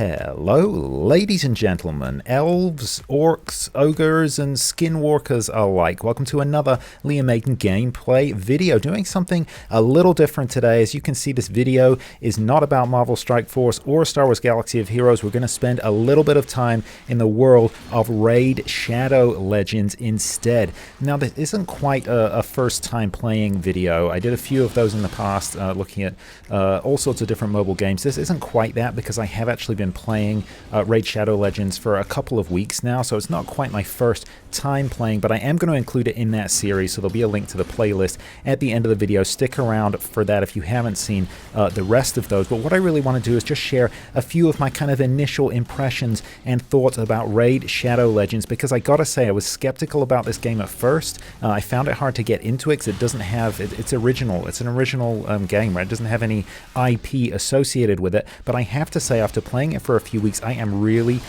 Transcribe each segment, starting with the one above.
Hello, ladies and gentlemen, elves, orcs, ogres, and skinwalkers alike. Welcome to another Liam Maiden gameplay video. Doing something a little different today. As you can see, this video is not about Marvel Strike Force or Star Wars Galaxy of Heroes. We're going to spend a little bit of time in the world of Raid Shadow Legends instead. Now, this isn't quite a first time playing video. I did a few of those in the past, looking at all sorts of different mobile games. This isn't quite that because I have actually been playing Raid Shadow Legends for a couple of weeks now, so it's not quite my first time playing, but I am going to include it in that series, so there'll be a link to the playlist at the end of the video. Stick around for that if you haven't seen the rest of those. But what I really want to do is just share a few of my kind of initial impressions and thoughts about Raid Shadow Legends, because I gotta say, I was skeptical about this game at first. I found it hard to get into it because it doesn't have, it's original. It's an original game, right? It doesn't have any IP associated with it, but I have to say, after playing it for a few weeks, I am really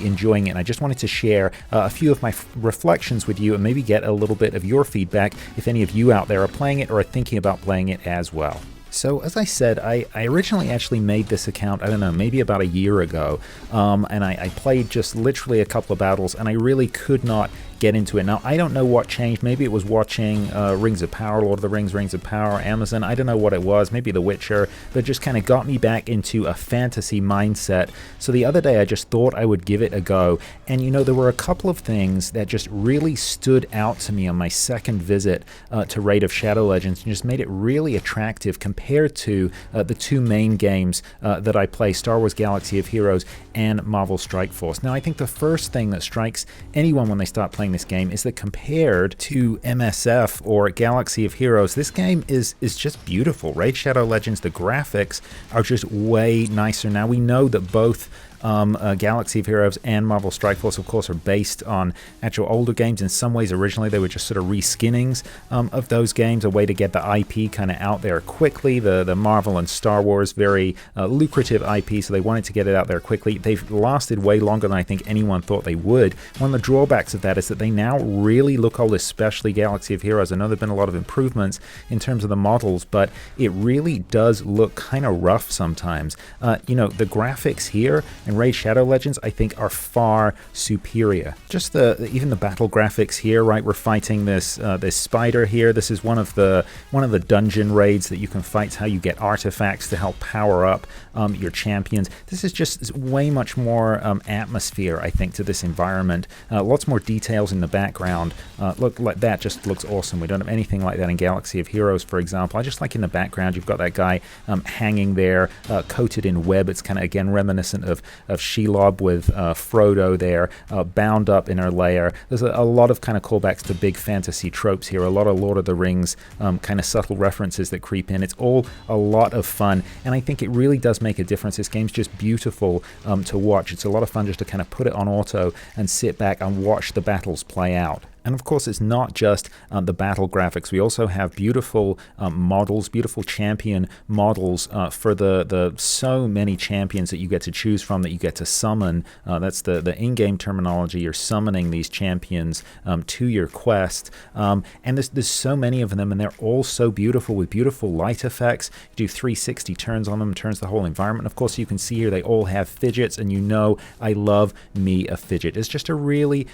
enjoying it. And I just wanted to share a few of my reflections with you and maybe get a little bit of your feedback if any of you out there are playing it or are thinking about playing it as well. So, as I said, I originally actually made this account, I don't know, maybe about a year ago, and I played just literally a couple of battles, and I really could not get into it. Now, I don't know what changed. Maybe it was watching Rings of Power, Lord of the Rings, Rings of Power, Amazon. I don't know what it was. Maybe The Witcher, but it just kind of got me back into a fantasy mindset. So the other day, I just thought I would give it a go. And, you know, there were a couple of things that just really stood out to me on my second visit to Raid of Shadow Legends and just made it really attractive compared to the two main games that I play, Star Wars Galaxy of Heroes and Marvel Strike Force. Now, I think the first thing that strikes anyone when they start playing this game is that compared to MSF or Galaxy of Heroes, this game is just beautiful. Raid Shadow Legends, the graphics are just way nicer. Now, we know that both Galaxy of Heroes and Marvel Strike Force, of course, are based on actual older games. In some ways, originally, they were just sort of reskinnings of those games, a way to get the IP kind of out there quickly. The Marvel and Star Wars, very lucrative IP, so they wanted to get it out there quickly. They've lasted way longer than I think anyone thought they would. One of the drawbacks of that is that they now really look old, especially Galaxy of Heroes. I know there have been a lot of improvements in terms of the models, but it really does look kind of rough sometimes. You know, the graphics here and Raid Shadow Legends, I think, are far superior. Just even the battle graphics here, right? We're fighting this spider here. This is one of the dungeon raids that you can fight. It's how you get artifacts to help power up your champions. This is just way much more atmosphere, I think, to this environment. Lots more details in the background. Look, like that just looks awesome. We don't have anything like that in Galaxy of Heroes, for example. I just like in the background, you've got that guy hanging there, coated in web. It's kind of, again, reminiscent of Shelob with Frodo there, bound up in her lair. There's a lot of kind of callbacks to big fantasy tropes here, a lot of Lord of the Rings kind of subtle references that creep in. It's all a lot of fun, and I think it really does make a difference. This game's just beautiful to watch. It's a lot of fun just to kind of put it on auto and sit back and watch the battles play out. And of course, it's not just the battle graphics. We also have beautiful models, beautiful champion models for the so many champions that you get to choose from, that you get to summon. That's the in-game terminology. You're summoning these champions to your quest. And there's so many of them, and they're all so beautiful with beautiful light effects. You do 360 turns on them, turns the whole environment. Of course, you can see here they all have fidgets, and you know I love me a fidget. It's just a really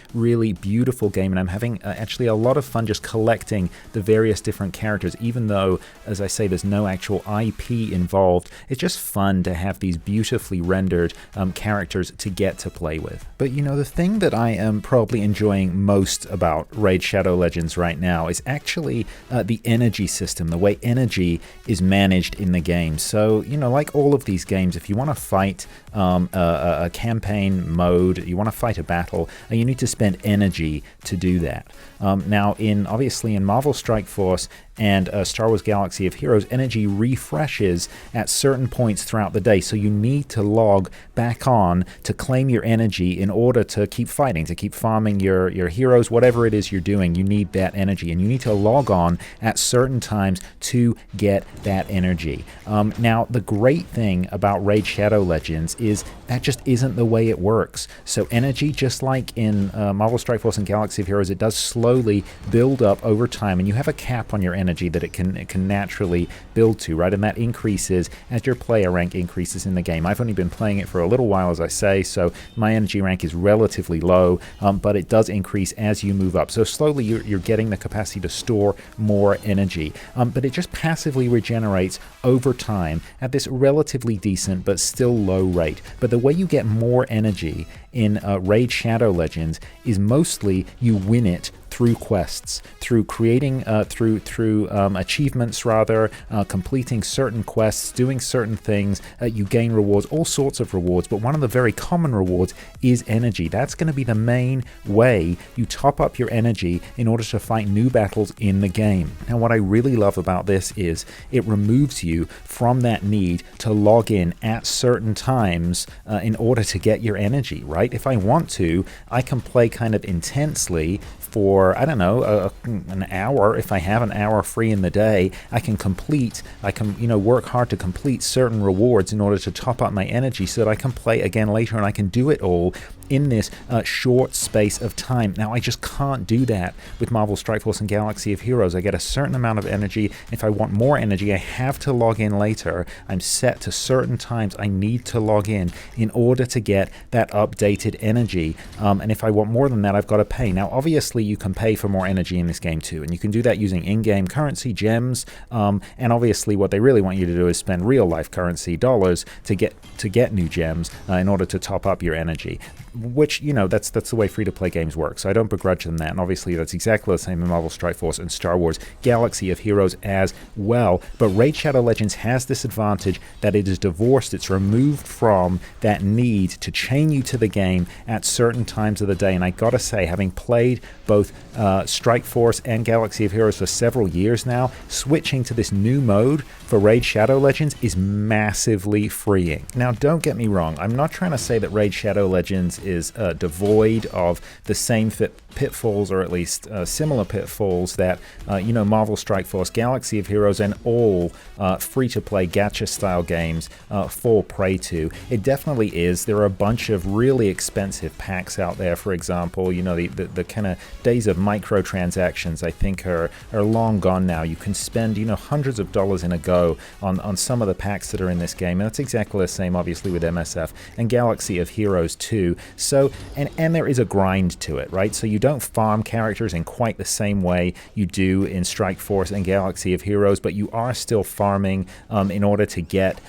beautiful game, and I'm having actually a lot of fun just collecting the various different characters, even though, as I say, there's no actual IP involved. It's just fun to have these beautifully rendered characters to get to play with. But you know, the thing that I am probably enjoying most about Raid Shadow Legends right now is actually the energy system, the way energy is managed in the game. So, you know, like all of these games, if you want to fight a campaign mode, you want to fight a battle, you need to spend energy to do that. Now, obviously in Marvel Strike Force and Star Wars Galaxy of Heroes, energy refreshes at certain points throughout the day, so you need to log back on to claim your energy in order to keep fighting, to keep farming your heroes, whatever it is you're doing. You need that energy, and you need to log on at certain times to get that energy. Now, the great thing about Raid Shadow Legends is that just isn't the way it works. So energy, just like in Marvel Strike Force and Galaxy of Heroes, it does slowly build up over time, and you have a cap on your energy. energy that it can naturally build to, right? And that increases as your player rank increases in the game. I've only been playing it for a little while, as I say, so my energy rank is relatively low, but it does increase as you move up. So slowly you're getting the capacity to store more energy, but it just passively regenerates over time at this relatively decent but still low rate. But the way you get more energy in Raid Shadow Legends is mostly you win it through quests, through creating, through achievements rather, completing certain quests, doing certain things. You gain rewards, all sorts of rewards, but one of the very common rewards is energy. That's going to be the main way you top up your energy in order to fight new battles in the game. Now, what I really love about this is it removes you from that need to log in at certain times in order to get your energy, right? If I want to, I can play kind of intensely for, I don't know, an hour. If I have an hour free in the day, I can work hard to complete certain rewards in order to top up my energy so that I can play again later, and I can do it all in this short space of time. Now, I just can't do that with Marvel Strike Force and Galaxy of Heroes. I get a certain amount of energy. If I want more energy, I have to log in later. I'm set to certain times I need to log in order to get that updated energy. And if I want more than that, I've got to pay. Now, obviously, you can pay for more energy in this game too, and you can do that using in-game currency, gems, and obviously what they really want you to do is spend real-life currency, dollars, to get new gems in order to top up your energy. Which, that's the way free-to-play games work, so I don't begrudge them that, and obviously that's exactly the same in Marvel Strike Force and Star Wars Galaxy of Heroes as well. But Raid Shadow Legends has this advantage that it is divorced, it's removed from that need to chain you to the game at certain times of the day, and I gotta say, having played both Strike Force and Galaxy of Heroes for several years now, switching to this new mode for Raid Shadow Legends is massively freeing. Now, don't get me wrong, I'm not trying to say that Raid Shadow Legends is devoid of the same pitfalls, or at least similar pitfalls that Marvel Strike Force, Galaxy of Heroes, and all free-to-play gacha-style games fall prey to. It definitely is. There are a bunch of really expensive packs out there. For example, the kind of days of microtransactions, I think, are long gone now. You can spend hundreds of dollars in a go on some of the packs that are in this game, and that's exactly the same, obviously, with MSF and Galaxy of Heroes too. So, and there is a grind to it, right? So you don't farm characters in quite the same way you do in Strike Force and Galaxy of Heroes, but you are still farming in order to get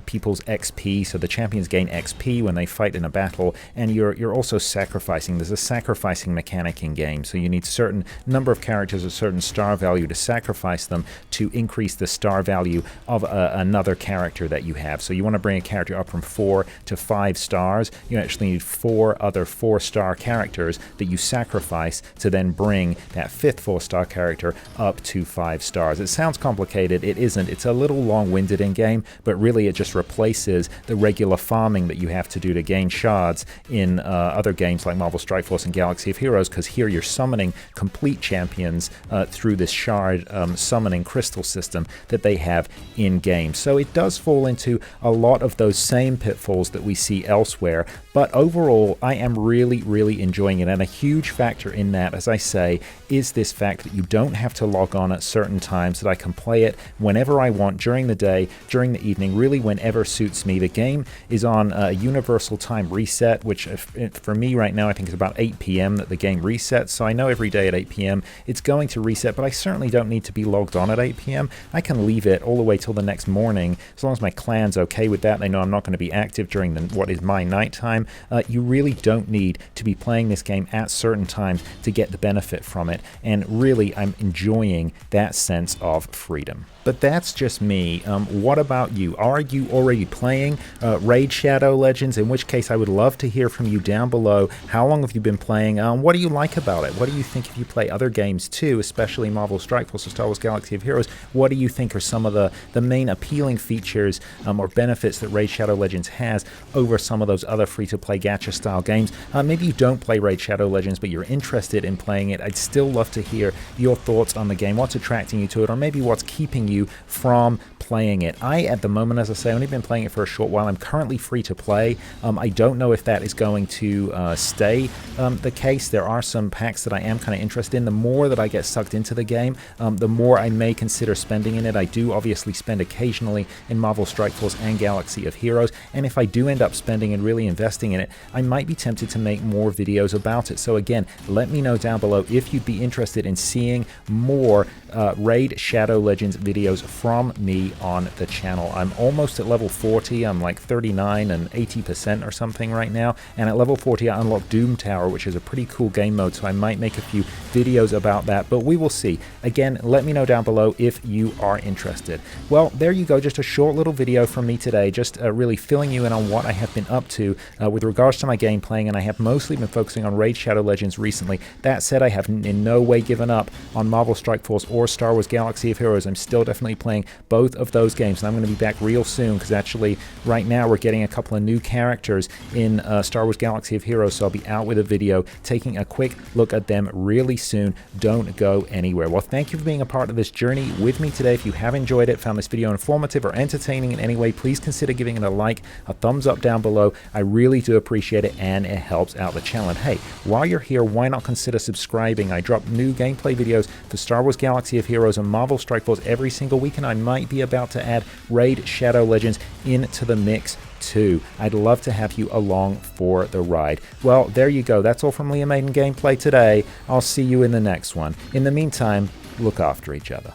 people's XP, so the champions gain XP when they fight in a battle, and you're also sacrificing. There's a sacrificing mechanic in game, so you need certain number of characters, a certain star value to sacrifice them to increase the star value of another character that you have. So you want to bring a character up from 4 to 5 stars, you actually need 4 other 4-star characters that you sacrifice to then bring that 5th 4-star character up to 5 stars. It sounds complicated, it isn't. It's a little long-winded in game, but really it just replaces the regular farming that you have to do to gain shards in other games like Marvel Strike Force and Galaxy of Heroes, because here you're summoning complete champions through this shard summoning crystal system that they have in game. So it does fall into a lot of those same pitfalls that we see elsewhere, but overall I am really, really enjoying it, and a huge factor in that, as I say, is this fact that you don't have to log on at certain times, that I can play it whenever I want, during the day, during the evening, really whenever suits me. The game is on a universal time reset, which for me right now I think is about 8 p.m. that the game resets, so I know every day at 8 p.m. it's going to reset, but I certainly don't need to be logged on at 8 p.m. I can leave it all the way till the next morning, as long as my clan's okay with that. They know I'm not going to be active during what is my nighttime. You really don't need to be playing this game at certain times to get the benefit from it, and really I'm enjoying that sense of freedom. But that's just me. What about you? Are you already playing Raid Shadow Legends? In which case I would love to hear from you down below. How long have you been playing? What do you like about it? What do you think if you play other games too, especially Marvel Strike Force or Star Wars Galaxy of Heroes? What do you think are some of the main appealing features or benefits that Raid Shadow Legends has over some of those other free-to-play gacha style games? Maybe you don't play Raid Shadow Legends, but you're interested in playing it. I'd still love to hear your thoughts on the game. What's attracting you to it, or maybe what's keeping you from playing it. I, at the moment, And as I say, I've only been playing it for a short while. I'm currently free to play. I don't know if that is going to stay the case. There are some packs that I am kind of interested in. The more that I get sucked into the game, the more I may consider spending in it. I do obviously spend occasionally in Marvel Strike Force and Galaxy of Heroes, and if I do end up spending and really investing in it, I might be tempted to make more videos about it. So again, let me know down below if you'd be interested in seeing more Raid Shadow Legends videos from me on the channel. I'm almost at level 40. I'm like 39 and 80% or something right now, and at level 40 I unlocked Doom Tower, which is a pretty cool game mode, so I might make a few videos about that, but we will see. Again, let me know down below if you are interested. Well, there you go, just a short little video from me today, just really filling you in on what I have been up to with regards to my game playing, and I have mostly been focusing on Raid Shadow Legends recently. That said, I have in no way given up on Marvel Strike Force or Star Wars Galaxy of Heroes. I'm still definitely playing both of those games, and I'm going to be back real soon, because actually right now we're getting a couple of new characters in Star Wars Galaxy of Heroes, so I'll be out with a video taking a quick look at them really soon. Don't go anywhere. Well, thank you for being a part of this journey with me today. If you have enjoyed it, found this video informative or entertaining in any way, please consider giving it a like, a thumbs up down below. I really do appreciate it, and it helps out the channel. And hey, while you're here, why not consider subscribing? I drop new gameplay videos for Star Wars Galaxy of Heroes and Marvel Strike Force every single week, and I might be about to add Raid Shadow Legends into the mix too. I'd love to have you along for the ride. Well, there you go. That's all from Liam Maiden Gameplay today. I'll see you in the next one. In the meantime, look after each other.